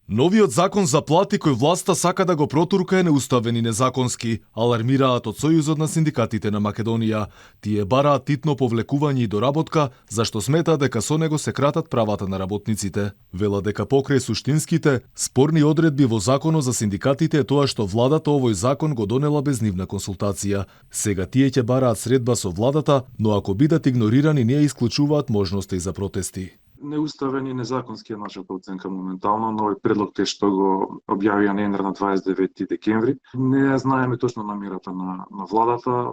Новиот закон за плати кој власта сака да го протурка е неуставен и незаконски, алармираат од Сојузот на синдикатите на Македонија. Тие бараат титно повлекување и доработка, зашто сметаат дека со него се кратат правата на работниците. Велат дека покрај суштинските, спорни одредби во законот за синдикатите е тоа што владата овој закон го донела без нивна консултација. Сега тие ќе бараат средба со владата, но ако бидат игнорирани не ја исклучуваат можноста и за протести. Неуставен и незаконски е нашата оценка моментално на овој предлог те што го објавија НЕНР на 29 декември. Не знаеме точно намерата на владата,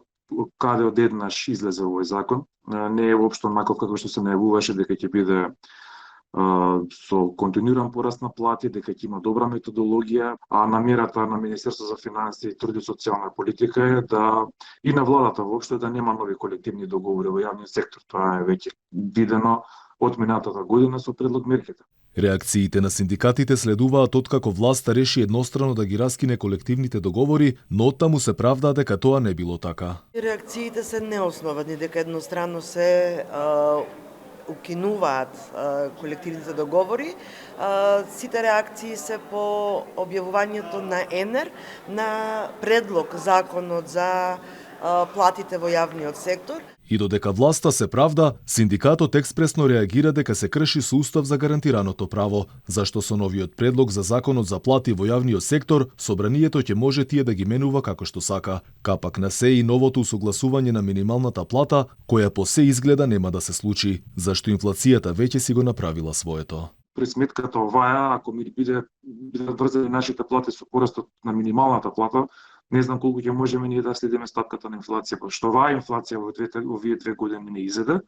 каде одеднаш излезе овој закон. Не е воопшто онаков како што се најавуваше дека ќе биде со континуиран пораст на плати, дека ќе има добра методологија, а намерата на Министерството за финансии, труд и социјална политика е да и на владата воопшто да нема нови колективни договори во јавниот сектор. Тоа е веќе видено од минатата година со предлог мерките. Реакциите на синдикатите следуваат откако власта реши еднострано да ги раскине колективните договори, но оттаму се правда дека тоа не било така. Реакциите се неосновани дека еднострано се укинуваат колективните договори. Сите реакции се по објавувањето на ЕНР на предлог законот за платите во јавниот сектор. И додека власта се правда, синдикатот експресно реагира дека се крши со устав за гарантираното право, зашто со новиот предлог за законот за плати во јавниот сектор, собранието ќе може тие да ги менува како што сака. Капак на се и новото усогласување на минималната плата, која по се изгледа нема да се случи, зашто инфлацијата веќе си го направила своето. При сметката оваа, ако ми бидат врзани нашите плати со порастот на минималната плата, не знам колку ќе можеме ние да следиме стапката на инфлација, што оваа инфлација во овие 2 години не изеде,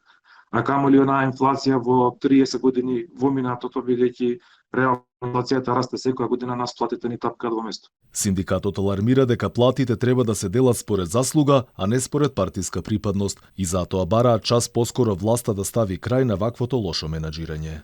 а камоли онаа инфлација во 30 години во минатото, бидејќи реално инфлацијата расте секоја година, нас платите ни тапкаат во место. Синдикатот алармира дека платите треба да се делат според заслуга, а не според партиска припадност, и затоа бараат час поскоро власта да стави крај на ваквото лошо менаџирање.